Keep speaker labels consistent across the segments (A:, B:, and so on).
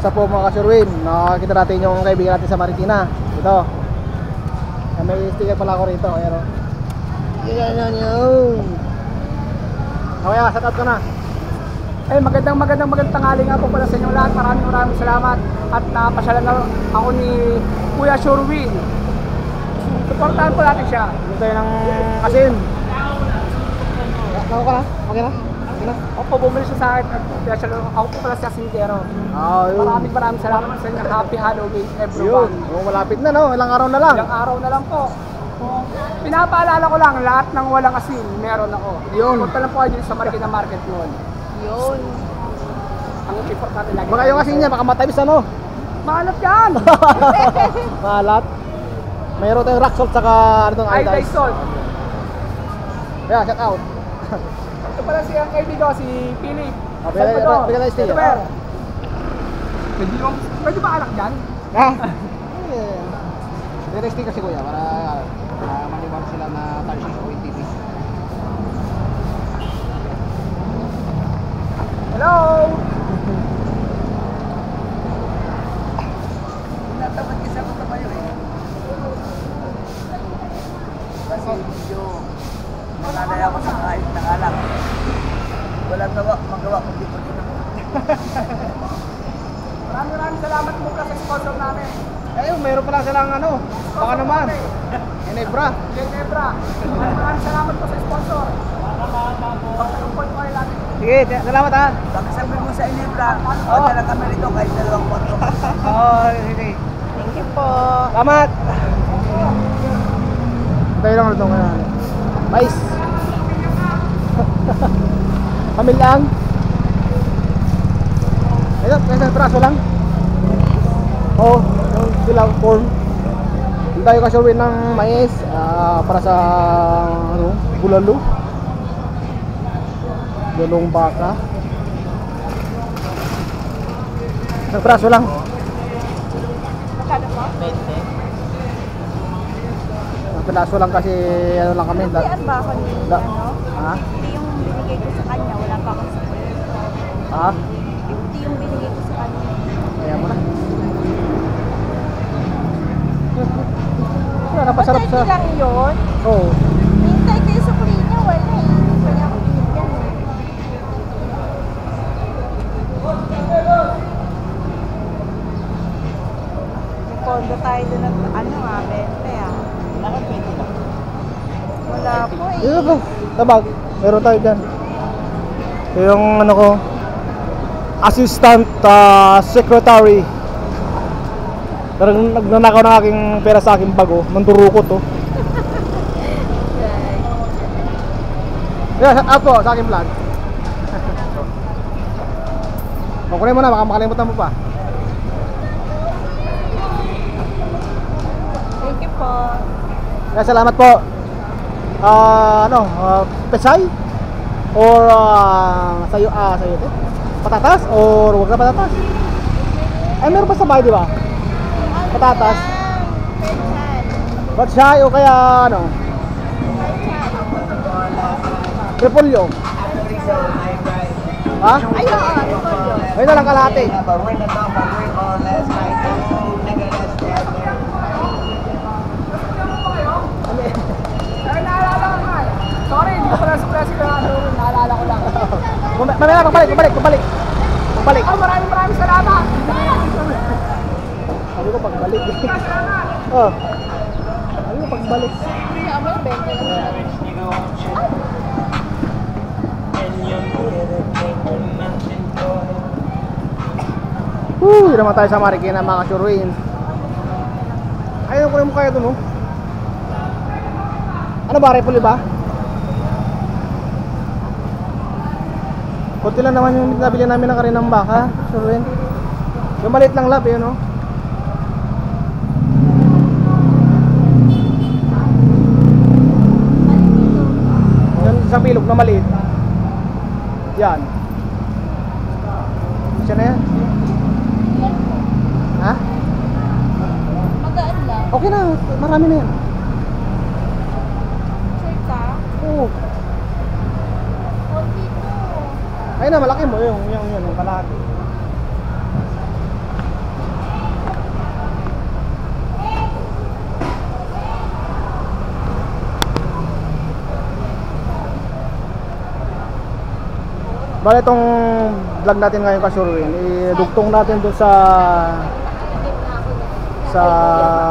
A: Kamusta po mga ka-Sherwin? Nakakita natin yung kaibigan natin sa Marikina. Ito. May sticker pala ako rito. Ayan o. Yan. Okay, shout out ka na.
B: Magandang tanghali nga po pala sa inyo lahat. Maraming salamat. At napasyalan na ako ni Kuya Sherwin. Supportahan po natin siya.
A: Dito tayo ng asin. Ako ka na? Okay na? Okay na?
B: Ako po bumili siya sa akin. Ako po pala si Asintero. Maraming salamat sa inyo. Happy Halloween everyone.
A: Malapit na no? Ilang araw na lang.
B: Ilang araw na lang po. Pinapaalala ko lang, lahat ng walang asin, meron ako.
A: Yun.
B: Punta lang po kayo dito sa Marikina Market Mall. Yun. Ang importante lagi.
A: Baka yung asin niya, baka matamis ano?
B: Maalat yan!
A: Maalat. Mayroon tayong rock salt saka ano itong
B: iodized salt.
A: Yeah, shout out.
B: Ito pala siyang kaibigan, si Philip.
A: Bigyan tayo stay.
B: Pwede ba alak dyan?
A: Ha? Bigyan tayo stay kasi kuya para maniwala sila na tayo sa Showin TV.
B: Hello! Natamad kasi ako tabayo eh. Kasi medyo malalay ako sa kahit ng alak. Walang magawa kung di ko din ako. Maraming salamat po sa sponsor namin.
A: Mayroon pala silang ano, baka naman. Ginebra. Maraming salamat po sa sponsor. Pagkakumport ko kayo natin. Sige, salamat ha.
B: Pagkasabi mo sa Ginebra, dala kami rito kahit 2 kwarto.
A: Sige.
C: Thank you po.
A: Salamat. Tayo lang ito kaya. Mais. Pamilyang. Ito, isang traso lang. Oo, yung silang form. Hindi tayo ka-Sherwin ng mais para sa ano, bulalo. Bulalong baka. Isang traso lang.
C: Magkano po?
A: 20. Pelaso lang kasi ano lang kami.
C: Saan ba ako ni ano?
A: Ha?
C: Hindi yung binigay ko sa kanya, wala pa akong support.
A: Ha?
C: Hindi yung binigay ko sa kanya.
A: Kaya mo na. Wala, napasarap sa...
C: Hindi lang yun.
A: Oo.
C: Hintay kayo sa kuli niya, wala eh. Hindi niya ako binigyan eh. May kondo tayo doon at ano 20 ah. Wala po eh.
A: Dito po. Tabag. Meron tayo dyan. Ito yung ano ko. Assistant Secretary. Pero nagnanakaw ng aking pera sa aking bago. Mandurukot to. Yeah, shout out po sa aking vlog. Kukunin mo na, baka makalimutan mo pa.
C: Thank you po.
A: Kaya salamat po. Pesay? Or sayo ito? Patatas? Or wag na patatas? Ay, meron pa sa bahay, di ba? Patatas. Batsay o kaya ano? Repolyo. Ha?
C: Ayun, repolyo.
A: Ayun na lang kalahati.
B: Naalala ko nga. Sorry, hindi ko pala sa president. Naalala ko lang.
A: Mamaya, pagbalik.
B: Maraming salamat.
A: Sabi ko pagbalik. Oh. Sabi ko pagbalik. Hindi naman tayo sa Marikina mga ka-Sherwin. Ayun ko rin mo kaya ito no? Ano ba? Repoli ba? Kunti lang naman yung nabili namin ng karinang baka, Sherwin. Yung maliit lang lab yun no? Yung isang bilog na maliit. Yan. Siya na yan. Ha?
C: Magaan lang.
A: Okay na, marami na yan.
C: Sure ka?
A: Oo.
C: Konti to.
A: Ayun na, malaki mo yung kalahati. Bale itong vlog natin ngayon ka Sherwin, idugtong natin doon sa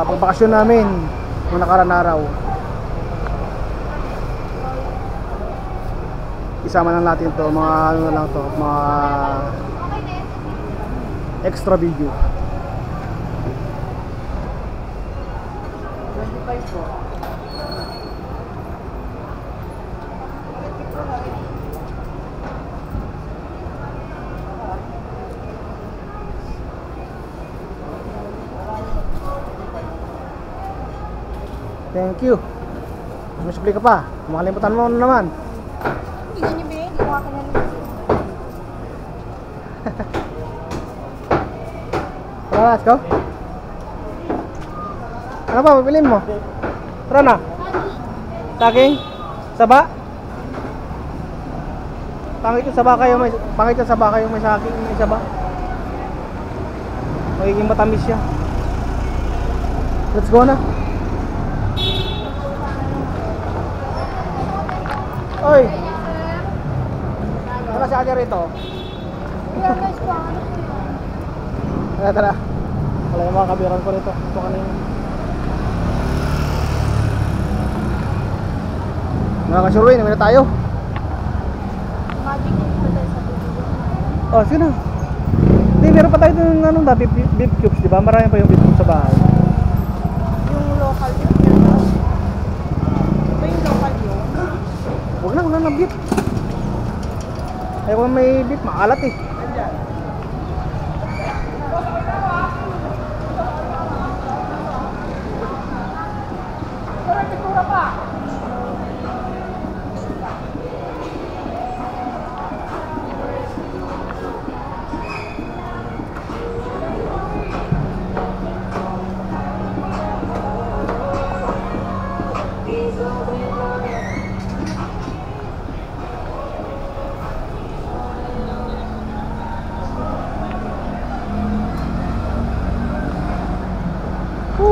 A: pagbakasyon namin noong nakaraan araw. Isama lang natin to, mga ano na lang to, mga extra video.
B: 25 po.
A: Thank you. May supli ka pa. Makalimutan mo na naman.
C: Hindi niyo ba? Hindi ko kakilala.
A: Tara, let's go. Ano pa, pipiliin mo? Tara na. Saging? Saba? Pangit yung saba kayo may saging, may saba. Magiging matamis siya. Let's go na. Oy! Tara si Ate rito.
C: Yeah, guys, po.
A: Tara, tara. Wala yung mga kabiran ko rito. Ito kanina. Mga ka-Sherwin, namin na tayo.
C: Magic din pa tayo sa video.
A: Oh, sige na. Hindi, meron pa tayo ng ano, beef cubes, di ba? Marami pa yung beef cubes sa bahay.
C: Yung local yun. Ano? Iba yung local yun.
A: Huwag na beef. Ayaw ko may beef, maalat eh.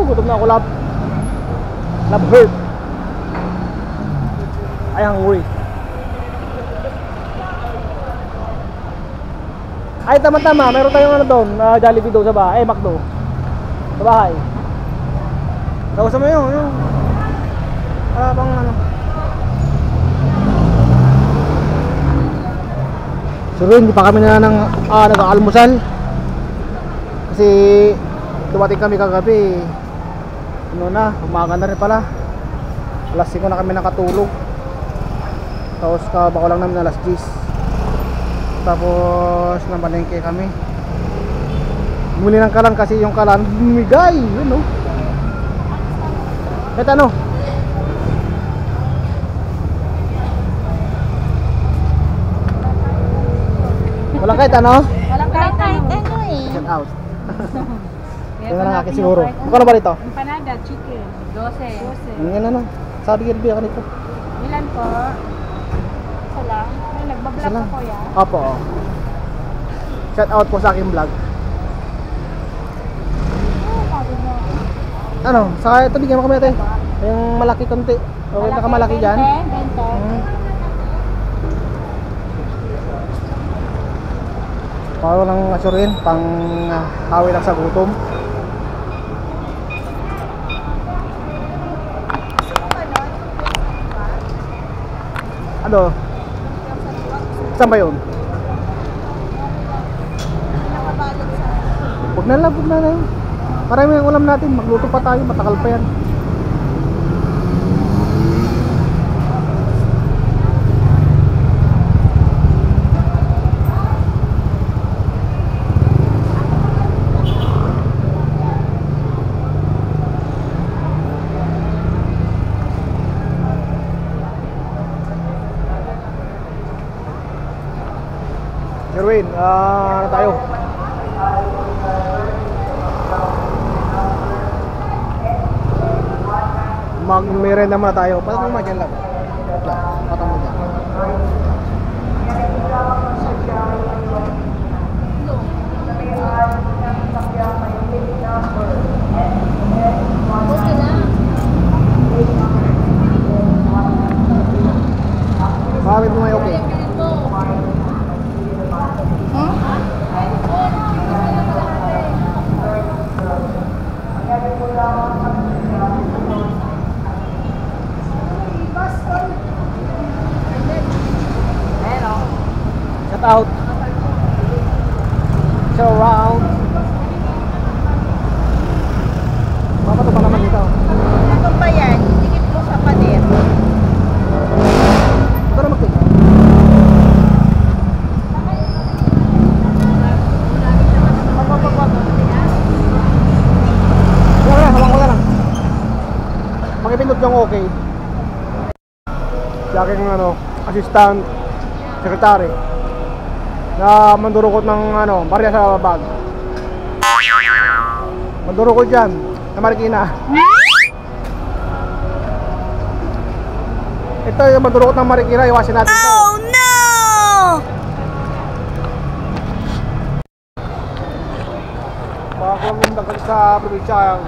A: Gutom na ako, love hurt. I hungry. Ay, tama-tama, meron tayong ano doon, Jollibee doon sa bahay, McDo sa bahay. Kausap mo yung pang ano. Sure, hindi pa kami na nag-almusal kasi dumating kami kagabi. Ano na, umaga na rin pala. Alas 5 na kami nakatulog. Tapos kabako lang namin alas 10. Tapos namalengke kami. Muli ng kalan kasi yung kalan bumigay, yun no. Kahit ano. Walang kahit ano?
C: Walang kahit ano eh.
A: Get out. Ito na lang akin siguro. Magkano ba rito?
C: Empanada, chicken. 12.
A: Yan na. Sabi ka rin ito.
C: Ilan po? Isa lang. Ay, nagbablog
A: Isa lang.
C: ako ya.
A: Opo. Shout out po sa aking vlog. Ano? Sa ito bigyan mo kami ate. Yung malaki konti. O nakamalaki dyan.
C: 20.
A: Para lang asurin. Pang hawi lang sa gutom. Ano? Saan ba yun? Huwag na lang. Marami ang ulam natin. Magluto pa tayo. Matagal pa yan. Sherwin, ano tayo? Mag-merenda muna tayo. Patang mo dyan lang. Patang mo dyan.
C: Okay lang.
A: Bakit mo may okay? Pakipindot yung okay. Si aking assistant secretary na mandurukot ng barya sa bag. Mandurukot dyan na Marikina. Ito yung mandurukot ng Marikina, iwasin natin ito.
C: Oh no!
A: Baka kung lumdagan sa probinsya.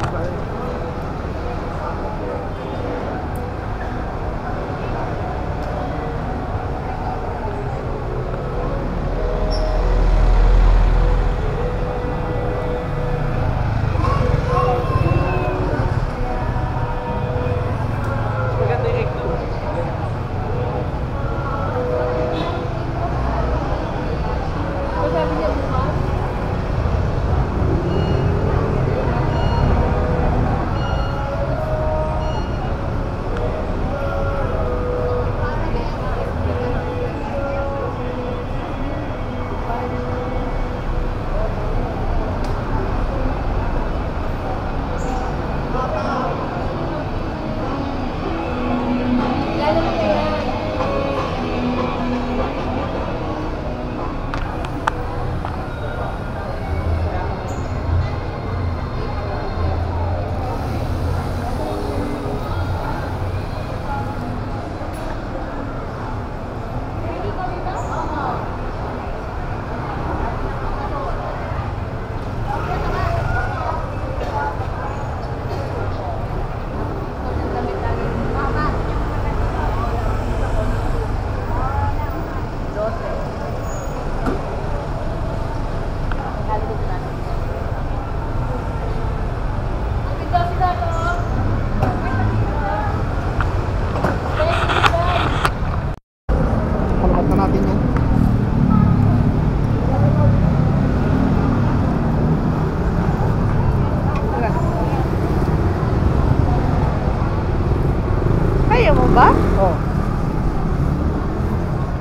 C: Kaya mo ba?
A: Oh.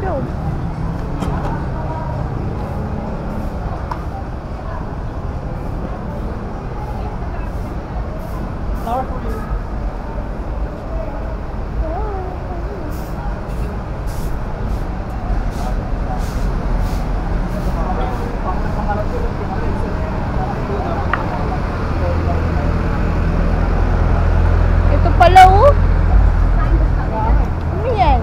C: Go. Ito pala oh. Ano yan?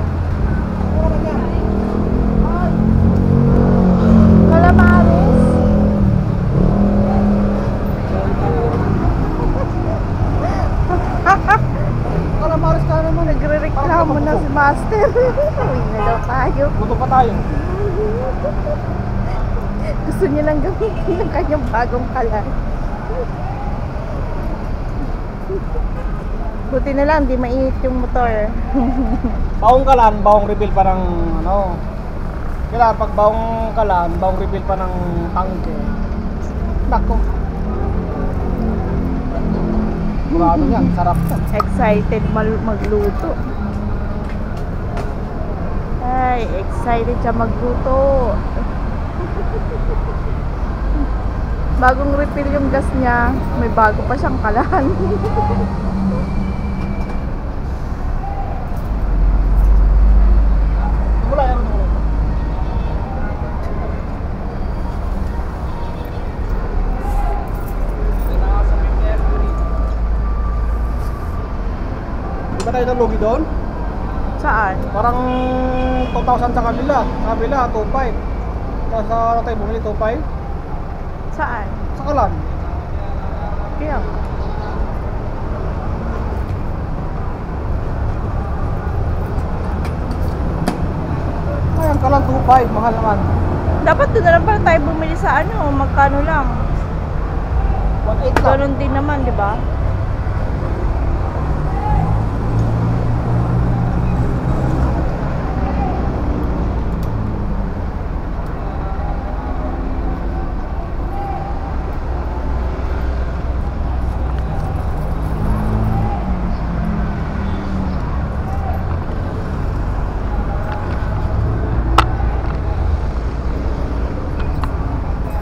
C: Calamares.
A: Calamares ka naman.
C: Nagre-reklamo na si Master. Uwi na daw tayo.
A: Buto pa tayo.
C: Gusto niya lang gamitin ng kanyang bagong kalan. Buti na lang, di mainit yung motor.
A: Baong kalan, baong refill pa ng kailangan pag baong kalan, baong refill pa ng tangke. Nako. Murado yan, sarap yan.
C: Excited magluto. Ay, excited siya magluto. Bagong refill yung gas niya, may bago pa siyang kalan.
A: Wala yan. Di ba tayo nalugi doon?
C: Saan?
A: Parang 2,000 sa kabila. Sa kabila, 2,500. Tapos sa tayo bumili, 2,500.
C: Saan?
A: Sa kalan.
C: Kaya.
A: Ay, ang kalan 2,500. Mahal naman.
C: Dapat doon na lang pala tayo bumili sa magkano lang.
A: 1,800 lang.
C: Ganon din naman, di ba?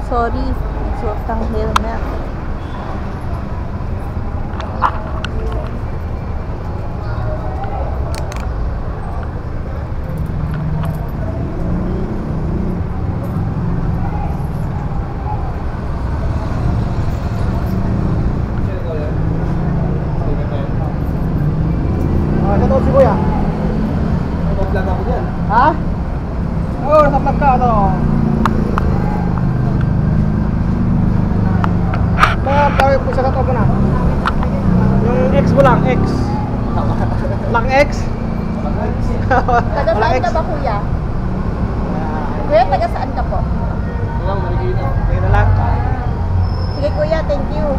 C: Sorry, suot ang helmet.
A: mo lang, X. Lang X.
C: Taga
A: Wala
C: saan
A: X.
C: ka ba, kuya? Kuya, taga saan ka po?
A: Tingnan na lang.
C: Sige, kuya, thank you.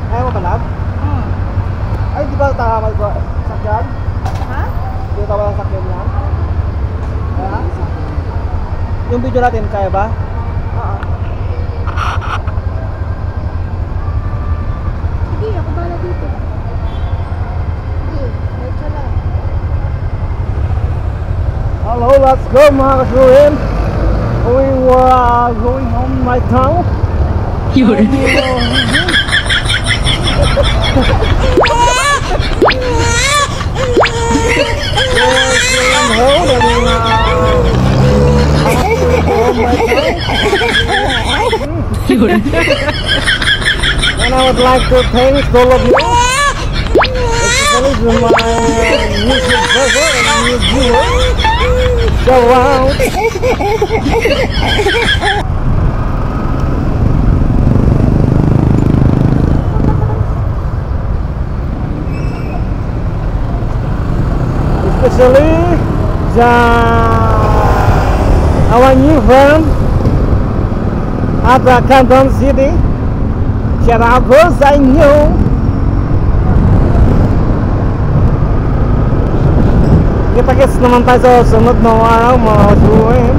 A: Ayaw mo ba, love? Ay, di ba tama ko sakyan?
C: Ha?
A: Di ba tama sakyan yan? Kaya? Yung video natin, kaya ba?
C: Oo. Sige, ako bala dito. Sige, let's lang.
A: Hello, let's go mga kasuhin. We were going home right now.
D: Yun. Yun.
A: And I would like to thank all of you, especially to my new subscriber and new viewer. Go out. Especially our new friend at the Canton City. Shout out po sa inyo. Kita-kits naman tayo sa sunod na araw mga kasuhin.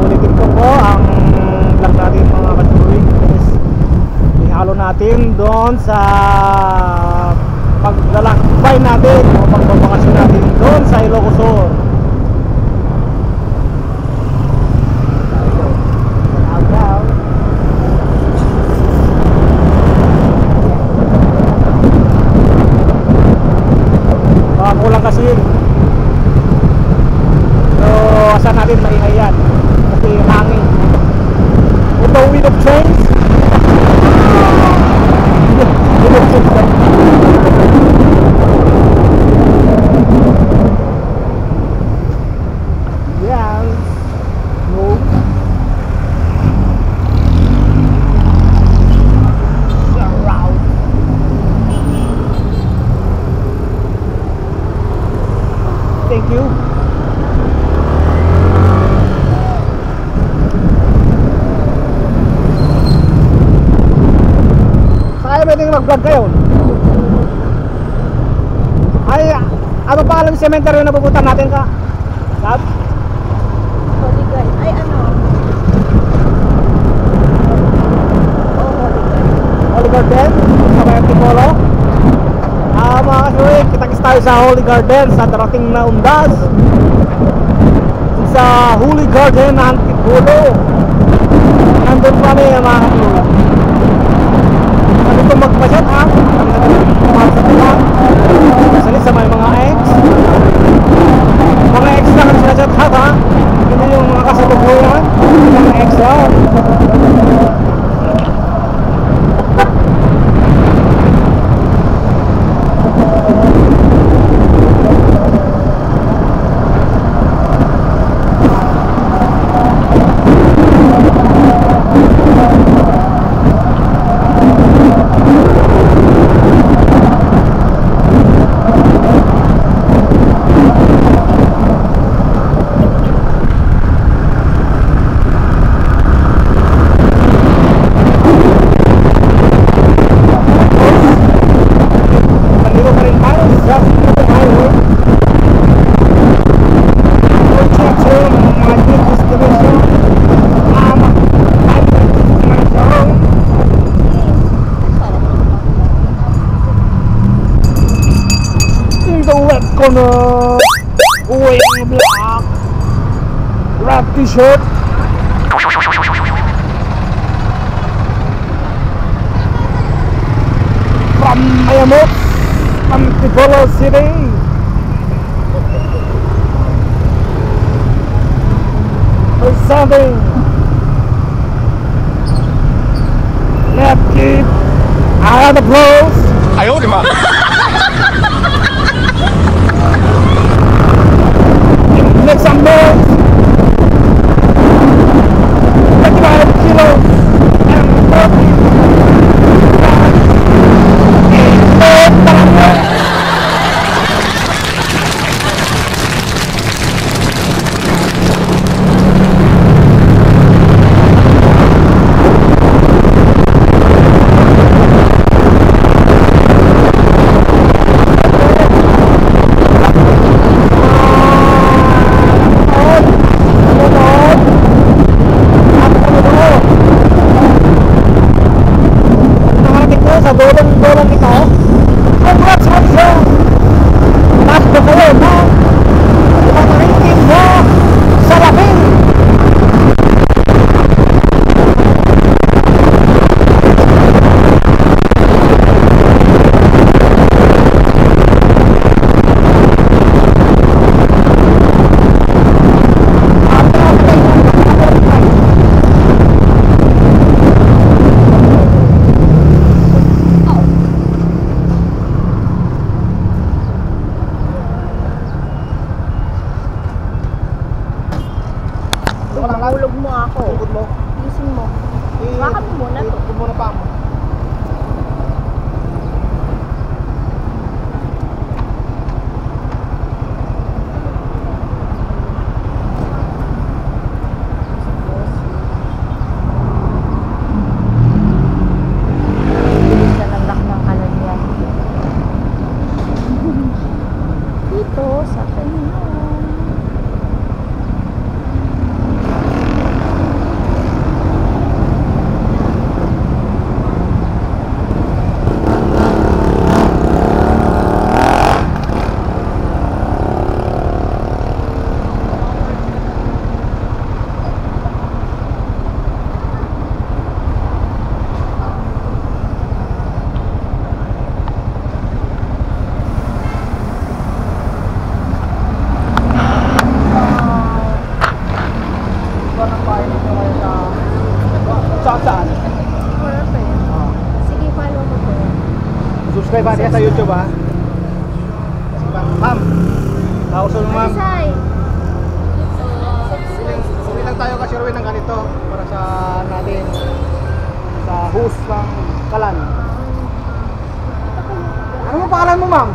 A: Ulitin ko po ang vlog natin mga kasuhin. Ihalo natin doon sa paglalakbay natin o pagbabakasyon natin doon sa Ilocos Sur. Kulang kasi yun. So, asan natin maingay yan? Kasi hangin. Ito, wind of change. Wind of change. Yes. No. Surround. Thank you. Saan pwedeng mag-vlog kayo? Ay, ano pa alam cemetery na pupunta natin ka? Lab?
C: Holy guys. Ay, ano? Oh, Holy guys.
A: Holy Garden? Sa Bayang Tipolo? Mga kasuhin, kita-kits tayo sa Holy Garden sa darating na undas. Sa Holy Garden ng Tipolo. Nandun kami mga kasuhin. Sabi ko magpasyat ha. Pumasok lang. Sali sa may mga ex. Mga ex na kami sinasat ha. Hindi yung mga kasalubuyan. Mga ex lang. corner, wearing black, red t-shirt. From Mayamot, Antipolo City. Presenting left keep and applause.
D: 哎呦我的妈！
A: Make some noise. 25 kilos and 30. Sa dolan ito. Congratulations! Nasa kayo na pangringin mo sa labing.
C: Hulog mo ako.
A: Tungkod mo.
C: Gising mo. Baka mo muna to.
A: Tungkod mo na pa mo.
C: Bilis na ng lock ng kanan yan. Dito sa kanina.
A: Saan?
C: Sige, follow mo to.
A: Subscribe ba niya sa YouTube ha? Sige ma'am. Ma'am. Nauso mo ma'am.
C: Alisay.
A: Uli lang tayo kasi Erwin ng ganito para sa natin sa host ng Kalan. Ano mo pangalan mo ma'am?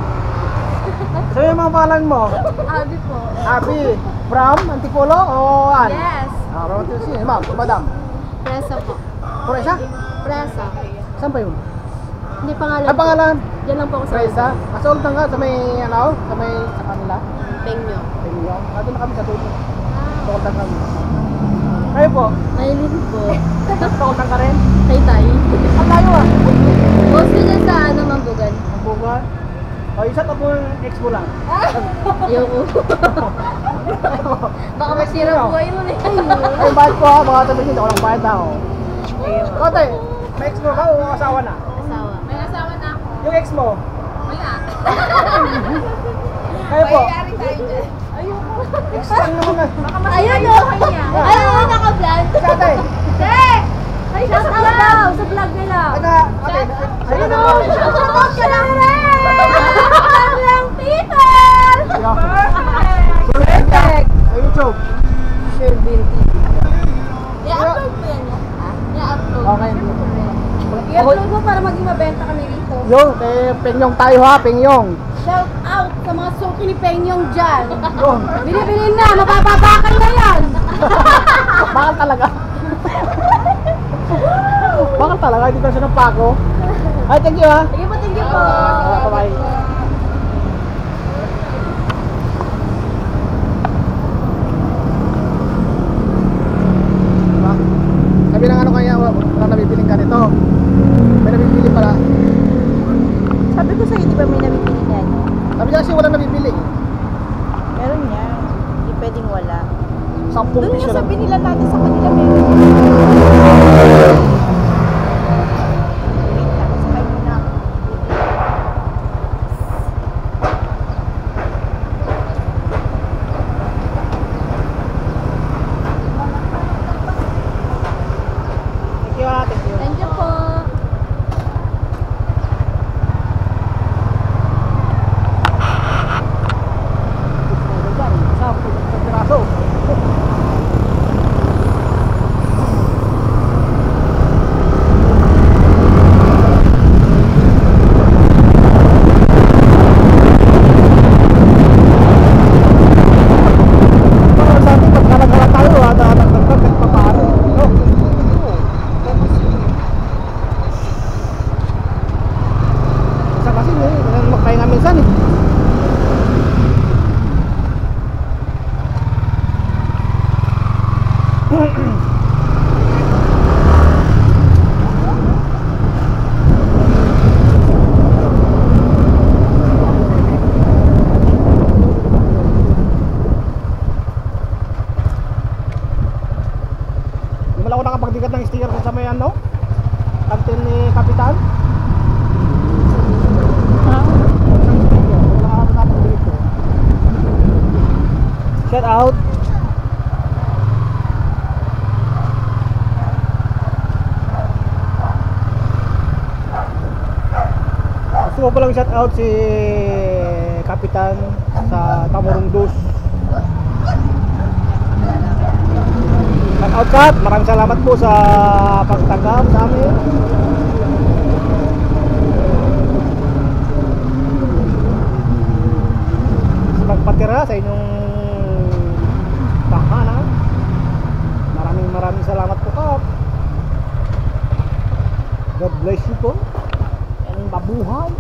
A: Sabi mo ang pangalan mo?
C: Abi po.
A: Abi. From Antipolo o an?
C: Yes.
A: From Antipolo. Ma'am, madam.
C: Presa po.
A: Presa?
C: Presa.
A: Saan pa yun?
C: Hindi pangalan.
A: Ang pangalan?
C: Diyan lang po ako sa
A: Presa? Sa Ultang ka? Sa may ano? Sa may sa kanila?
C: Penyo.
A: Ayun. Doon na kami sa tulo. Sa Ultang kami. Kayo po?
C: Maylin po.
A: Sa Ultang ka rin?
C: Tay tay.
A: Ang layo ah.
C: Boss nila sa ano, Mambugan.
A: Ang buka. O, isa ka po yung ex mo lang.
C: Ayoko. Baka masira buhay mo na yun.
A: Ay, bayad ko ha. Baka sabihin dito, walang bayad ako. Kote, may ex mo ka o asawa na?
C: Asawa. May asawa na ako.
A: Yung ex mo?
C: Wala.
A: Kayo po?
C: Mayayari tayo dyan. Ayoko.
A: Ex lang naman na.
C: Ayun o. Ayun o, naka-vlog.
A: Si ate.
C: Che! Ay, shout out daw sa vlog nila.
A: Ate,
C: Ayun o, shout out ka lang rin. Vlog lang, Peter!
A: Perfect! Sa YouTube.
C: Share binti. I-upload mo yan. I-upload.
A: Okay.
C: I-upload mo para maging mabenta kami rito.
A: Yung, Pengyong tayo ha, Pengyong.
C: Shout out sa mga suki ni Penyong dyan.
A: Yung,
C: Bili-bilin na, mapapabakal na yan.
A: bakal talaga. Bakal talaga, hindi ko siya ng pako. Ay, thank you ha.
C: Thank you po.
A: Bye-bye. Diba? Sabi ng ano kaya, wala nabibiling ka nito. May nabibili pala.
C: Sabi ko sa'yo, di ba may nabibili na ano?
A: Sabi niya kasi wala nabibili.
C: Doon
A: Pupis
C: nga
A: siya lang.
C: sabi nila natin sa kanila meron. Wait lang, sakay muna.
A: Thank you, thank you.
C: Thank you po.
A: Isang piraso. Para sa atin, pagkalagala tayo, nagdagdag nagpapaano. No? Isa kasi, magpahinga minsan eh. Di mo lang ako nakapagdikat ng sticker sa may ano? Kantin ni Kapitan. Shout out. Gusto ko palang shout out si Kapitan sa Tamurundos. Shout out Kap, maraming salamat po sa pagtanggap sa amin. Sa pagpatira sa inyong tahanan. Maraming salamat po Kap. God bless you po. And mabuhay.